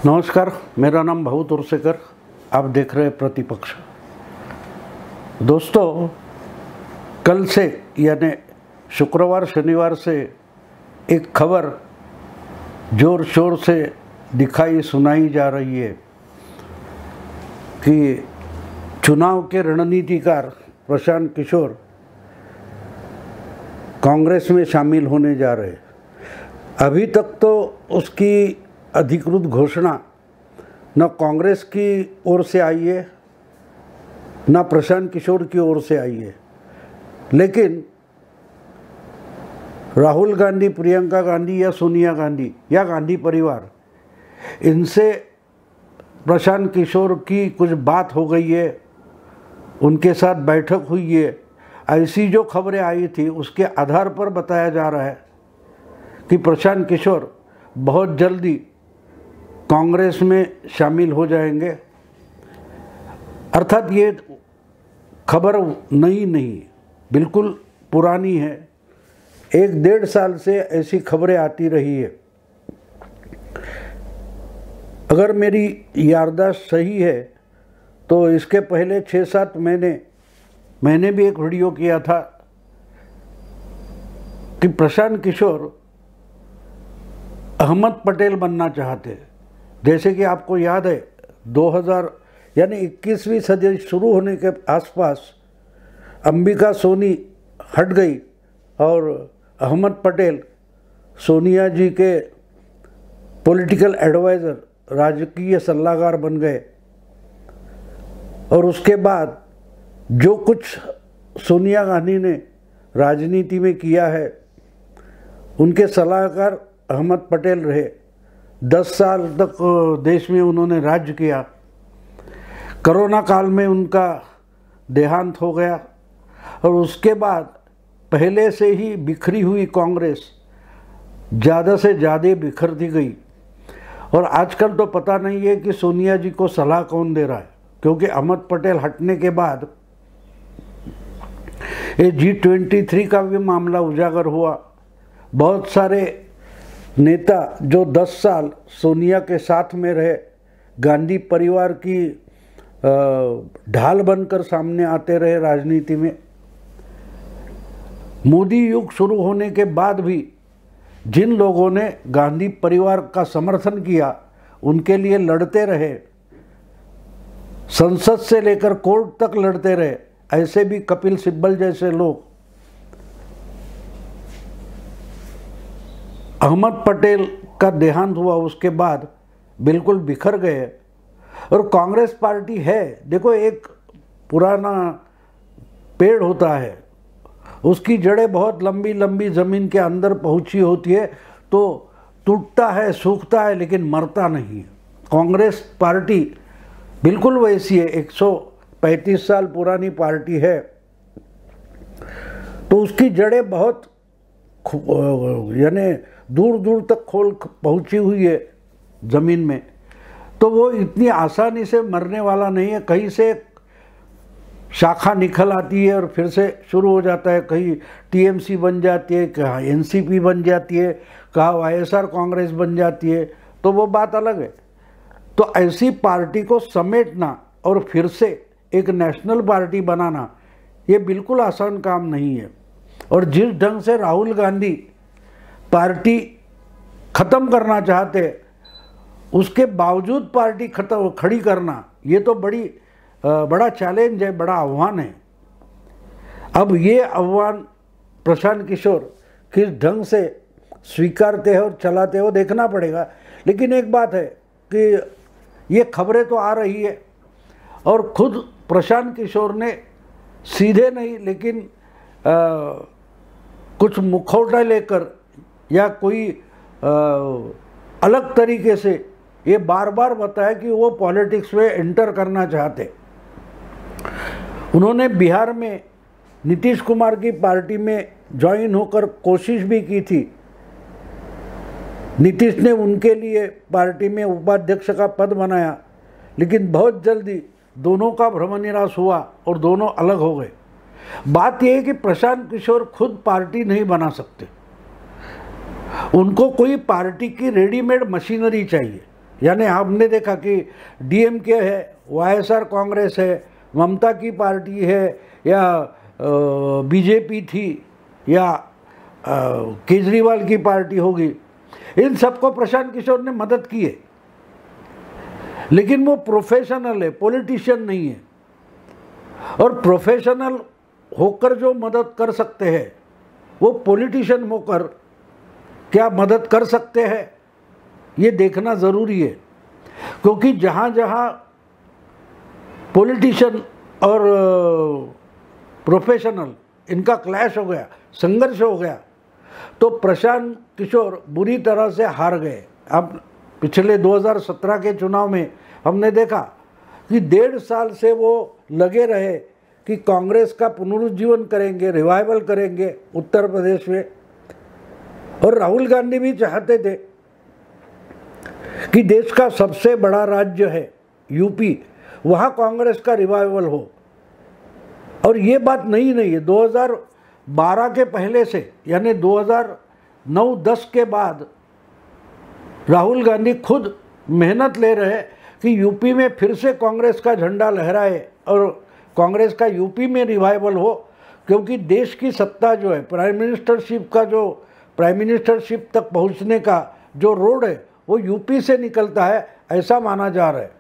नमस्कार, मेरा नाम भाऊ तुरसेकर। आप देख रहे हैं प्रतिपक्ष। दोस्तों, कल से यानी शुक्रवार शनिवार से एक खबर जोर शोर से दिखाई सुनाई जा रही है कि चुनाव के रणनीतिकार प्रशांत किशोर कांग्रेस में शामिल होने जा रहे हैं। अभी तक तो उसकी अधिकृत घोषणा न कांग्रेस की ओर से आई है न प्रशांत किशोर की ओर से आई है, लेकिन राहुल गांधी, प्रियंका गांधी या सोनिया गांधी या गांधी परिवार, इनसे प्रशांत किशोर की कुछ बात हो गई है, उनके साथ बैठक हुई है। ऐसी जो खबरें आई थी उसके आधार पर बताया जा रहा है कि प्रशांत किशोर बहुत जल्दी कांग्रेस में शामिल हो जाएंगे। अर्थात ये खबर नई नहीं, बिल्कुल पुरानी है। 1-1.5 साल से ऐसी खबरें आती रही है। अगर मेरी याददाश्त सही है तो इसके पहले 6-7 महीने मैंने भी एक वीडियो किया था कि प्रशांत किशोर अहमद पटेल बनना चाहते। जैसे कि आपको याद है 2000 यानी 21वीं सदी शुरू होने के आसपास अंबिका सोनी हट गई और अहमद पटेल सोनिया जी के पॉलिटिकल एडवाइज़र, राजकीय सलाहकार बन गए। और उसके बाद जो कुछ सोनिया गांधी ने राजनीति में किया है, उनके सलाहकार अहमद पटेल रहे। 10 साल तक देश में उन्होंने राज्य किया। कोरोना काल में उनका देहांत हो गया और उसके बाद पहले से ही बिखरी हुई कांग्रेस ज़्यादा से ज़्यादा बिखरती गई। और आजकल तो पता नहीं है कि सोनिया जी को सलाह कौन दे रहा है, क्योंकि अहमद पटेल हटने के बाद ये G23 का भी मामला उजागर हुआ। बहुत सारे नेता जो 10 साल सोनिया के साथ में रहे, गांधी परिवार की ढाल बनकर सामने आते रहे राजनीति में। मोदी युग शुरू होने के बाद भी जिन लोगों ने गांधी परिवार का समर्थन किया, उनके लिए लड़ते रहे, संसद से लेकर कोर्ट तक लड़ते रहे, ऐसे भी कपिल सिब्बल जैसे लोग अहमद पटेल का देहांत हुआ उसके बाद बिल्कुल बिखर गए। और कांग्रेस पार्टी है, देखो, एक पुराना पेड़ होता है, उसकी जड़ें बहुत लंबी लंबी ज़मीन के अंदर पहुंची होती है, तो टूटता है, सूखता है, लेकिन मरता नहीं। कांग्रेस पार्टी बिल्कुल वैसी है, 135 साल पुरानी पार्टी है, तो उसकी जड़ें बहुत यानी दूर दूर तक खोल पहुंची हुई है ज़मीन में। तो वो इतनी आसानी से मरने वाला नहीं है। कहीं से शाखा निकल आती है और फिर से शुरू हो जाता है। कहीं TMC बन जाती है, कहाँ NCP बन जाती है, कहाँ YSR कांग्रेस बन जाती है, तो वो बात अलग है। तो ऐसी पार्टी को समेटना और फिर से एक नेशनल पार्टी बनाना, ये बिल्कुल आसान काम नहीं है। और जिस ढंग से राहुल गांधी पार्टी ख़त्म करना चाहते, उसके बावजूद पार्टी खड़ी करना, ये तो बड़ा चैलेंज है, बड़ा आह्वान है। अब ये आह्वान प्रशांत किशोर किस ढंग से स्वीकारते हैं और चलाते हो देखना पड़ेगा। लेकिन एक बात है कि ये खबरें तो आ रही है और खुद प्रशांत किशोर ने सीधे नहीं, लेकिन कुछ मुखौटा लेकर या कोई अलग तरीके से ये बार बार बताया कि वो पॉलिटिक्स में एंटर करना चाहते। उन्होंने बिहार में नीतीश कुमार की पार्टी में ज्वाइन होकर कोशिश भी की थी। नीतीश ने उनके लिए पार्टी में उपाध्यक्ष का पद बनाया, लेकिन बहुत जल्दी दोनों का भ्रमनिरास हुआ और दोनों अलग हो गए। बात यह है कि प्रशांत किशोर खुद पार्टी नहीं बना सकते, उनको कोई पार्टी की रेडीमेड मशीनरी चाहिए। यानी हमने देखा कि डीएमके है, वाईएसआर कांग्रेस है, ममता की पार्टी है, या बीजेपी थी, या केजरीवाल की पार्टी होगी, इन सबको प्रशांत किशोर ने मदद की है। लेकिन वो प्रोफेशनल है, पॉलिटिशियन नहीं है। और प्रोफेशनल होकर जो मदद कर सकते हैं वो पॉलिटिशियन होकर क्या मदद कर सकते हैं, ये देखना ज़रूरी है। क्योंकि जहाँ जहाँ पॉलिटिशियन और प्रोफेशनल इनका क्लैश हो गया, संघर्ष हो गया, तो प्रशांत किशोर बुरी तरह से हार गए। अब पिछले 2017 के चुनाव में हमने देखा कि 1.5 साल से वो लगे रहे कि कांग्रेस का पुनरुज्जीवन करेंगे, रिवाइवल करेंगे उत्तर प्रदेश में। और राहुल गांधी भी चाहते थे कि देश का सबसे बड़ा राज्य है यूपी, वहाँ कांग्रेस का रिवाइवल हो। और ये बात नहीं है, 2012 के पहले से, यानी 2009-10 के बाद राहुल गांधी खुद मेहनत ले रहे हैं कि यूपी में फिर से कांग्रेस का झंडा लहराए और कांग्रेस का यूपी में रिवाइवल हो। क्योंकि देश की सत्ता जो है, प्राइम मिनिस्टरशिप तक पहुंचने का जो रोड है वो यूपी से निकलता है, ऐसा माना जा रहा है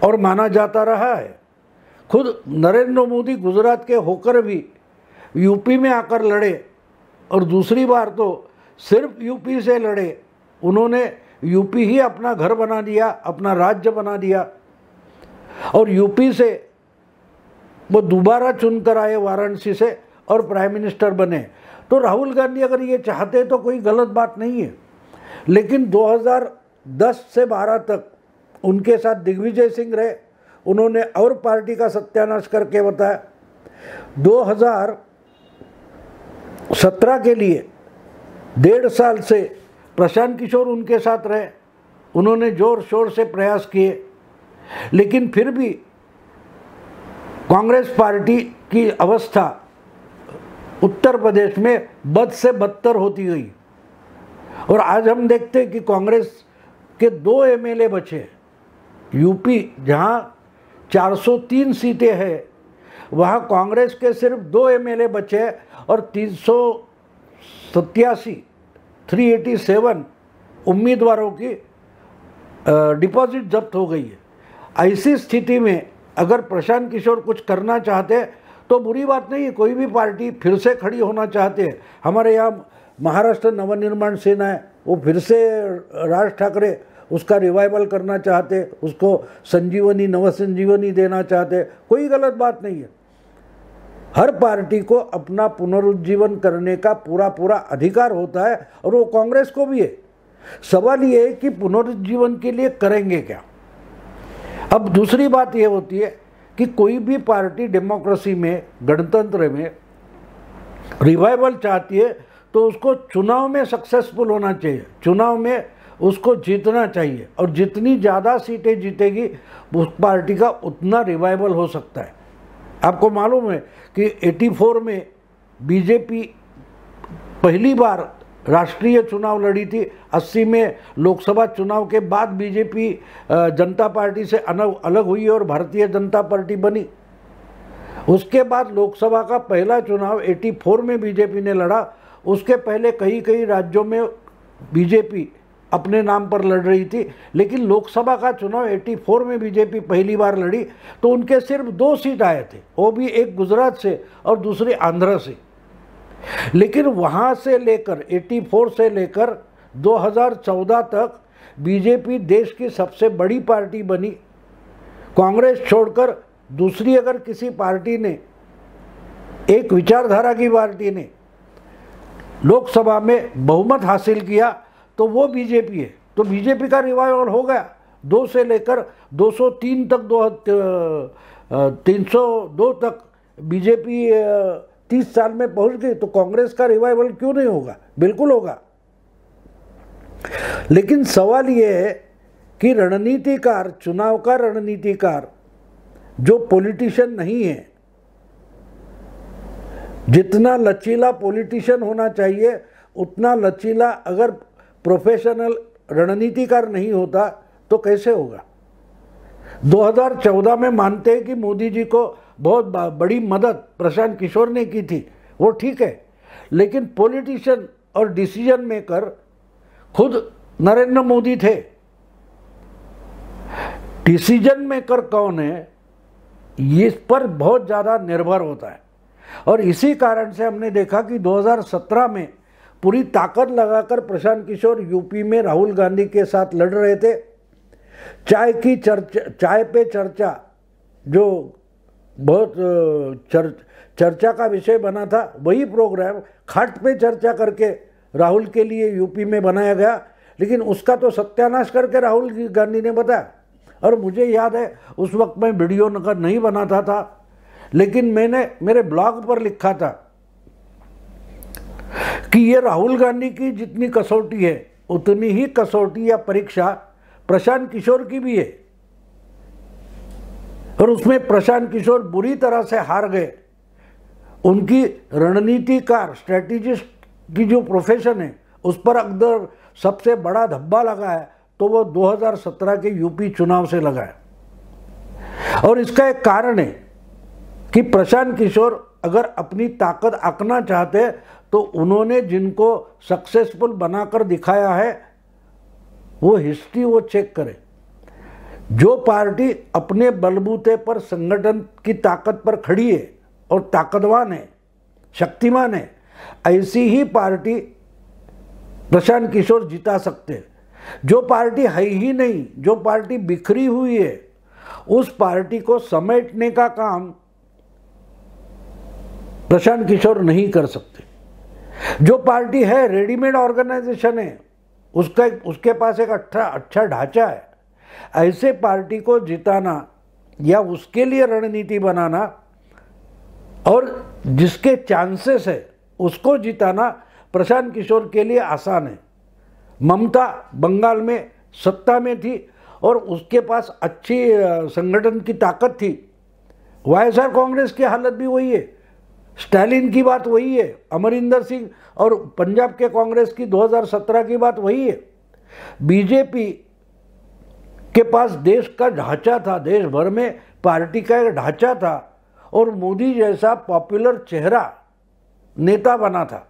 और माना जाता रहा है। खुद नरेंद्र मोदी गुजरात के होकर भी यूपी में आकर लड़े, और दूसरी बार तो सिर्फ यूपी से लड़े। उन्होंने यूपी ही अपना घर बना दिया, अपना राज्य बना दिया, और यूपी से वो दोबारा चुनकर आए वाराणसी से और प्राइम मिनिस्टर बने। तो राहुल गांधी अगर ये चाहते तो कोई गलत बात नहीं है। लेकिन 2010 से 12 तक उनके साथ दिग्विजय सिंह रहे, उन्होंने और पार्टी का सत्यानाश करके बताया। 2017 के लिए 1.5 साल से प्रशांत किशोर उनके साथ रहे, उन्होंने जोर शोर से प्रयास किए, लेकिन फिर भी कांग्रेस पार्टी की अवस्था उत्तर प्रदेश में बद से बदतर होती गई। और आज हम देखते हैं कि कांग्रेस के 2 एमएलए बचे। यूपी जहां 403 सीटें हैं, वहां कांग्रेस के सिर्फ 2 एमएलए बचे और 387 उम्मीदवारों की डिपॉजिट जब्त हो गई है। ऐसी स्थिति में अगर प्रशांत किशोर कुछ करना चाहते तो बुरी बात नहीं है, कोई भी पार्टी फिर से खड़ी होना चाहते हैं। हमारे यहाँ महाराष्ट्र नवनिर्माण सेना है, वो फिर से राज ठाकरे उसका रिवाइवल करना चाहते, उसको संजीवनी नवसंजीवनी देना चाहते, कोई गलत बात नहीं है। हर पार्टी को अपना पुनरुज्जीवन करने का पूरा अधिकार होता है, और वो कांग्रेस को भी है। सवाल ये है कि पुनरुज्जीवन के लिए करेंगे क्या। अब दूसरी बात ये होती है कि कोई भी पार्टी डेमोक्रेसी में, गणतंत्र में रिवाइवल चाहती है तो उसको चुनाव में सक्सेसफुल होना चाहिए, चुनाव में उसको जीतना चाहिए, और जितनी ज़्यादा सीटें जीतेगी उस पार्टी का उतना रिवाइवल हो सकता है। आपको मालूम है कि 84 में बीजेपी पहली बार राष्ट्रीय चुनाव लड़ी थी, 80 में लोकसभा चुनाव के बाद बीजेपी जनता पार्टी से अलग हुई और भारतीय जनता पार्टी बनी। उसके बाद लोकसभा का पहला चुनाव 84 में बीजेपी ने लड़ा। उसके पहले कई राज्यों में बीजेपी अपने नाम पर लड़ रही थी, लेकिन लोकसभा का चुनाव 84 में बीजेपी पहली बार लड़ी तो उनके सिर्फ 2 सीट आए थे, वो भी एक गुजरात से और दूसरी आंध्र से। लेकिन वहाँ से लेकर 84 से लेकर 2014 तक बीजेपी देश की सबसे बड़ी पार्टी बनी। कांग्रेस छोड़कर दूसरी अगर किसी पार्टी ने, एक विचारधारा की पार्टी ने लोकसभा में बहुमत हासिल किया तो वो बीजेपी है। तो बीजेपी का रिवाइवल हो गया। 2 से लेकर 203 तक, 302 तक बीजेपी 30 साल में पहुंच गई, तो कांग्रेस का रिवाइवल क्यों नहीं होगा? बिल्कुल होगा। लेकिन सवाल यह है कि रणनीतिकार, चुनाव का रणनीतिकार जो पॉलिटिशियन नहीं है, जितना लचीला पॉलिटिशियन होना चाहिए उतना लचीला अगर प्रोफेशनल रणनीतिकार नहीं होता तो कैसे होगा। 2014 में मानते हैं कि मोदी जी को बहुत बड़ी मदद प्रशांत किशोर ने की थी, वो ठीक है, लेकिन पॉलिटिशियन और डिसीजन मेकर खुद नरेंद्र मोदी थे। डिसीजन मेकर कौन है इस पर बहुत ज़्यादा निर्भर होता है। और इसी कारण से हमने देखा कि 2017 में पूरी ताकत लगाकर प्रशांत किशोर यूपी में राहुल गांधी के साथ लड़ रहे थे। चाय पे चर्चा जो बहुत चर्चा का विषय बना था, वही प्रोग्राम खाट पे चर्चा करके राहुल के लिए यूपी में बनाया गया, लेकिन उसका तो सत्यानाश करके राहुल गांधी ने बताया। और मुझे याद है उस वक्त मैं वीडियो नहीं बनाता था, लेकिन मैंने मेरे ब्लॉग पर लिखा था कि ये राहुल गांधी की जितनी कसौटी है उतनी ही कसौटी या परीक्षा प्रशांत किशोर की भी है। और उसमें प्रशांत किशोर बुरी तरह से हार गए। उनकी रणनीतिकार स्ट्रेटेजिस्ट की जो प्रोफेशन है उस पर अगर सबसे बड़ा धब्बा लगा है तो वो 2017 के यूपी चुनाव से लगा है। और इसका एक कारण है कि प्रशांत किशोर अगर अपनी ताकत आंकना चाहते तो उन्होंने जिनको सक्सेसफुल बनाकर दिखाया है वो हिस्ट्री वो चेक करे। जो पार्टी अपने बलबूते पर संगठन की ताकत पर खड़ी है और ताकतवान है, शक्तिमान है, ऐसी ही पार्टी प्रशांत किशोर जिता सकते हैं। जो पार्टी है ही नहीं, जो पार्टी बिखरी हुई है, उस पार्टी को समेटने का काम प्रशांत किशोर नहीं कर सकते। जो पार्टी है रेडीमेड ऑर्गेनाइजेशन है, उसके पास एक अच्छा ढांचा है, ऐसे पार्टी को जिताना या उसके लिए रणनीति बनाना और जिसके चांसेस है उसको जिताना प्रशांत किशोर के लिए आसान है। ममता बंगाल में सत्ता में थी और उसके पास अच्छी संगठन की ताकत थी। वाईएसआर कांग्रेस की हालत भी वही है, स्टालिन की बात वही है, अमरिंदर सिंह और पंजाब के कांग्रेस की 2017 की बात वही है। बीजेपी के पास देश का ढांचा था, देश भर में पार्टी का एक ढांचा था और मोदी जैसा पॉपुलर चेहरा नेता बना था।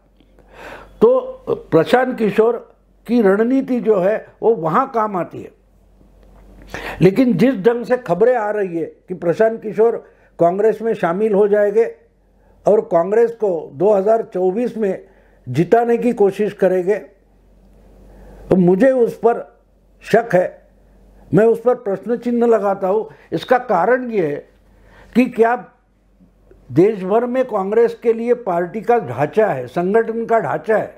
तो प्रशांत किशोर की रणनीति जो है वो वहाँ काम आती है। लेकिन जिस ढंग से खबरें आ रही है कि प्रशांत किशोर कांग्रेस में शामिल हो जाएंगे और कांग्रेस को 2024 में जिताने की कोशिश करेंगे, तो मुझे उस पर शक है, मैं उस पर प्रश्न चिन्ह लगाता हूँ। इसका कारण ये है कि क्या देश भर में कांग्रेस के लिए पार्टी का ढांचा है, संगठन का ढांचा है,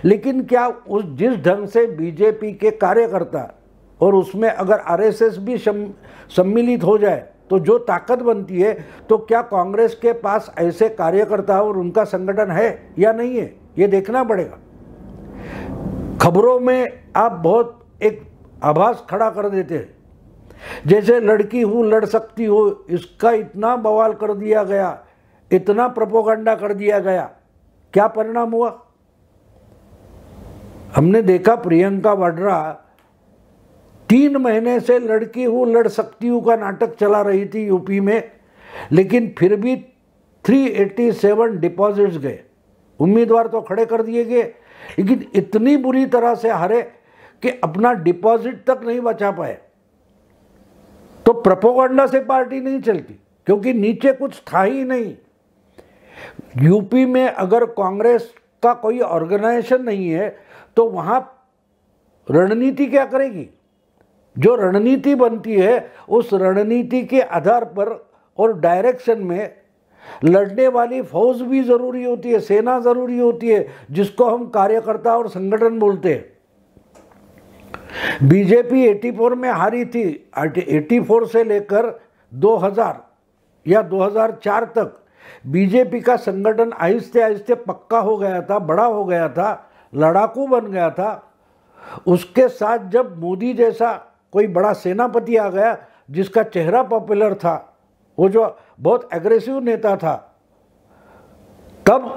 लेकिन क्या उस जिस ढंग से बीजेपी के कार्यकर्ता और उसमें अगर आरएसएस भी सम्मिलित हो जाए तो जो ताकत बनती है, तो क्या कांग्रेस के पास ऐसे कार्यकर्ता और उनका संगठन है या नहीं है, ये देखना पड़ेगा। खबरों में आप बहुत एक आभास खड़ा कर देते हैं, जैसे लड़की हूँ लड़ सकती हो, इसका इतना बवाल कर दिया गया, इतना प्रोपेगेंडा कर दिया गया, क्या परिणाम हुआ। हमने देखा प्रियंका वाड्रा 3 महीने से लड़की हूँ लड़ सकती हूँ का नाटक चला रही थी यूपी में, लेकिन फिर भी 387 डिपॉजिट्स गए। उम्मीदवार तो खड़े कर दिए गए, लेकिन इतनी बुरी तरह से हारे कि अपना डिपॉजिट तक नहीं बचा पाए। तो प्रोपेगेंडा से पार्टी नहीं चलती, क्योंकि नीचे कुछ था ही नहीं। यूपी में अगर कांग्रेस का कोई ऑर्गेनाइजेशन नहीं है तो वहाँ रणनीति क्या करेगी। जो रणनीति बनती है उस रणनीति के आधार पर और डायरेक्शन में लड़ने वाली फौज भी ज़रूरी होती है, सेना ज़रूरी होती है, जिसको हम कार्यकर्ता और संगठन बोलते हैं। बीजेपी 84 में हारी थी, 84 से लेकर 2000 या 2004 तक बीजेपी का संगठन आहिस्ते आहिस्ते पक्का हो गया था, बड़ा हो गया था, लड़ाकू बन गया था। उसके साथ जब मोदी जैसा कोई बड़ा सेनापति आ गया जिसका चेहरा पॉपुलर था, वो जो बहुत एग्रेसिव नेता था, तब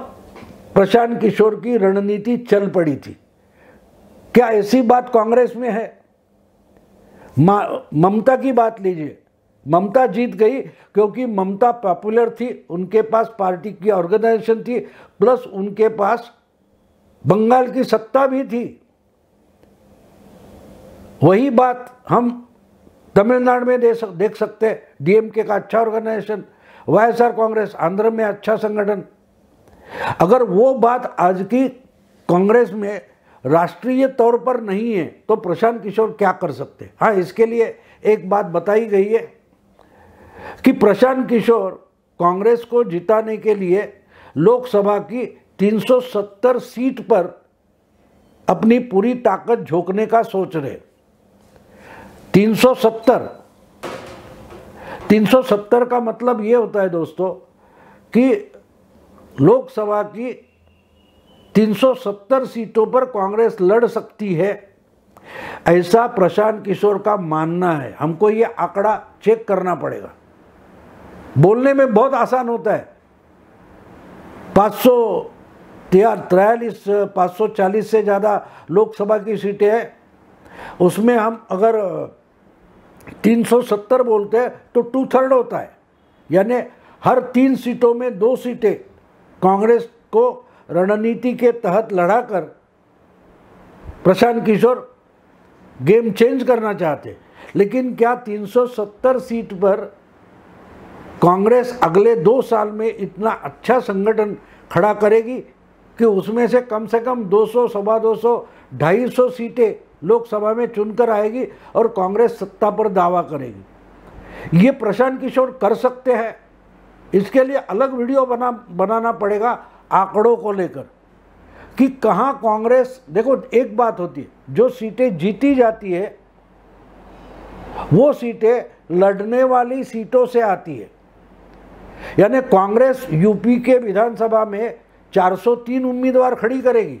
प्रशांत किशोर की रणनीति चल पड़ी थी। क्या ऐसी बात कांग्रेस में है? ममता की बात लीजिए, ममता जीत गई क्योंकि ममता पॉपुलर थी, उनके पास पार्टी की ऑर्गेनाइजेशन थी, प्लस उनके पास बंगाल की सत्ता भी थी। वही बात हम तमिलनाडु में देख सकते हैं। डीएमके का अच्छा ऑर्गेनाइजेशन, वाईएसआर कांग्रेस आंध्र में अच्छा संगठन। अगर वो बात आज की कांग्रेस में राष्ट्रीय तौर पर नहीं है तो प्रशांत किशोर क्या कर सकते? हाँ, इसके लिए एक बात बताई गई है कि प्रशांत किशोर कांग्रेस को जिताने के लिए लोकसभा की 370 सीट पर अपनी पूरी ताकत झोंकने का सोच रहे। 370 का मतलब ये होता है दोस्तों कि लोकसभा की 370 सीटों पर कांग्रेस लड़ सकती है, ऐसा प्रशांत किशोर का मानना है। हमको ये आंकड़ा चेक करना पड़ेगा। बोलने में बहुत आसान होता है, 540 से ज़्यादा लोकसभा की सीटें हैं, उसमें हम अगर 370 बोलते हैं तो 2/3 होता है, यानी हर 3 सीटों में 2 सीटें कांग्रेस को रणनीति के तहत लड़ाकर प्रशांत किशोर गेम चेंज करना चाहते। लेकिन क्या 370 सीट पर कांग्रेस अगले 2 साल में इतना अच्छा संगठन खड़ा करेगी कि उसमें से कम 200, 250, 250 सीटें लोकसभा में चुनकर आएगी और कांग्रेस सत्ता पर दावा करेगी? ये प्रशांत किशोर कर सकते हैं। इसके लिए अलग वीडियो बनाना पड़ेगा आंकड़ों को लेकर कि कहां कांग्रेस। देखो, एक बात होती है, जो सीटें जीती जाती है वो सीटें लड़ने वाली सीटों से आती है। यानी कांग्रेस यूपी के विधानसभा में 403 उम्मीदवार खड़ी करेगी,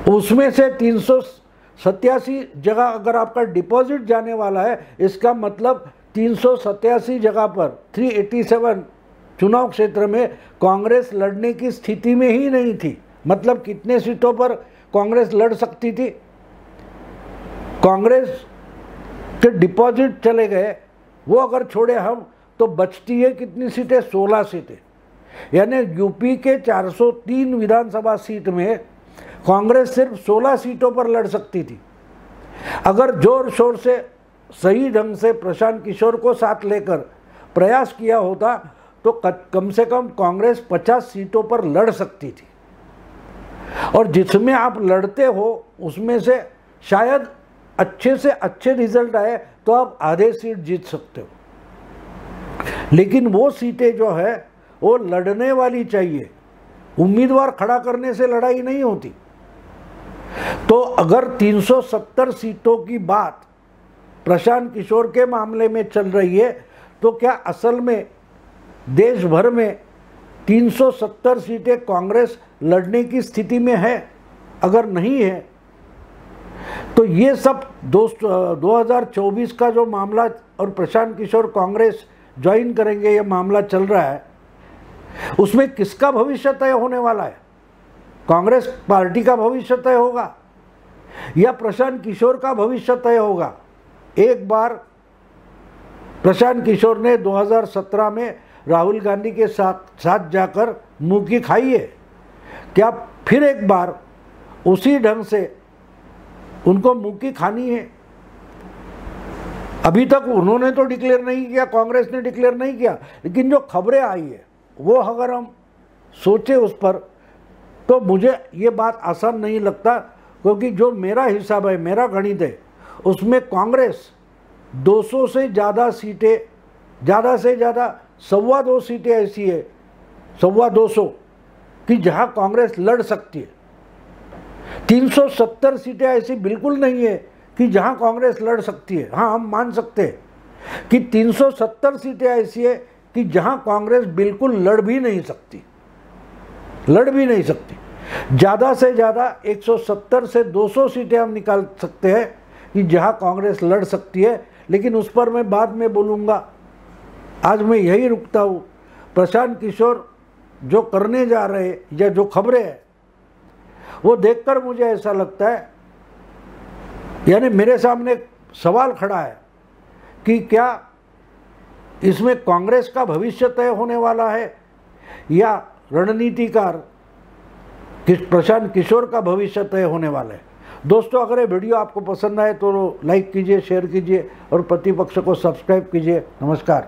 उसमें से 387 जगह अगर आपका डिपॉजिट जाने वाला है, इसका मतलब 387 जगह पर 387 चुनाव क्षेत्र में कांग्रेस लड़ने की स्थिति में ही नहीं थी। मतलब कितने सीटों पर कांग्रेस लड़ सकती थी? कांग्रेस के डिपॉजिट चले गए, वो अगर छोड़े हम, तो बचती है कितनी सीटें? 16 सीटें। यानी यूपी के 403 विधानसभा सीट में कांग्रेस सिर्फ 16 सीटों पर लड़ सकती थी। अगर जोर शोर से सही ढंग से प्रशांत किशोर को साथ लेकर प्रयास किया होता तो कम से कम कांग्रेस 50 सीटों पर लड़ सकती थी। और जिसमें आप लड़ते हो उसमें से शायद अच्छे से अच्छे रिजल्ट आए तो आप आधे सीट जीत सकते हो। लेकिन वो सीटें जो है वो लड़ने वाली चाहिए, उम्मीदवार खड़ा करने से लड़ाई नहीं होती। तो अगर 370 सीटों की बात प्रशांत किशोर के मामले में चल रही है तो क्या असल में देश भर में 370 सीटें कांग्रेस लड़ने की स्थिति में है? अगर नहीं है तो ये सब 2024 का जो मामला और प्रशांत किशोर कांग्रेस ज्वाइन करेंगे, ये मामला चल रहा है, उसमें किसका भविष्य तय होने वाला है? कांग्रेस पार्टी का भविष्य तय होगा या प्रशांत किशोर का भविष्य तय होगा? एक बार प्रशांत किशोर ने 2017 में राहुल गांधी के साथ जाकर मुंह की खाई है, क्या फिर एक बार उसी ढंग से उनको मुंह की खानी है? अभी तक उन्होंने तो डिक्लेयर नहीं किया, कांग्रेस ने डिक्लेयर नहीं किया, लेकिन जो खबरें आई है वो अगर हम सोचे उस पर तो मुझे ये बात आसान नहीं लगता, क्योंकि जो मेरा हिसाब है, मेरा गणित है, उसमें कांग्रेस 200 से ज़्यादा सीटें, ज़्यादा से ज़्यादा 225 सीटें ऐसी है, 225 कि जहां कांग्रेस लड़ सकती है। 370 सीटें ऐसी बिल्कुल नहीं है कि जहां कांग्रेस लड़ सकती है। हाँ, हम मान सकते हैं कि 370 सीटें ऐसी है कि जहां कांग्रेस बिल्कुल लड़ भी नहीं सकती। ज़्यादा से ज़्यादा 170 से 200 सीटें हम निकाल सकते हैं कि जहां कांग्रेस लड़ सकती है, लेकिन उस पर मैं बाद में बोलूँगा। आज मैं यही रुकता हूँ। प्रशांत किशोर जो करने जा रहे या जो खबरें हैं वो देखकर मुझे ऐसा लगता है, यानी मेरे सामने सवाल खड़ा है कि क्या इसमें कांग्रेस का भविष्य तय होने वाला है या रणनीतिकार प्रशांत किशोर का भविष्य तय होने वाला है। दोस्तों, अगर ये वीडियो आपको पसंद आए तो लाइक कीजिए, शेयर कीजिए और प्रतिपक्ष को सब्सक्राइब कीजिए। नमस्कार।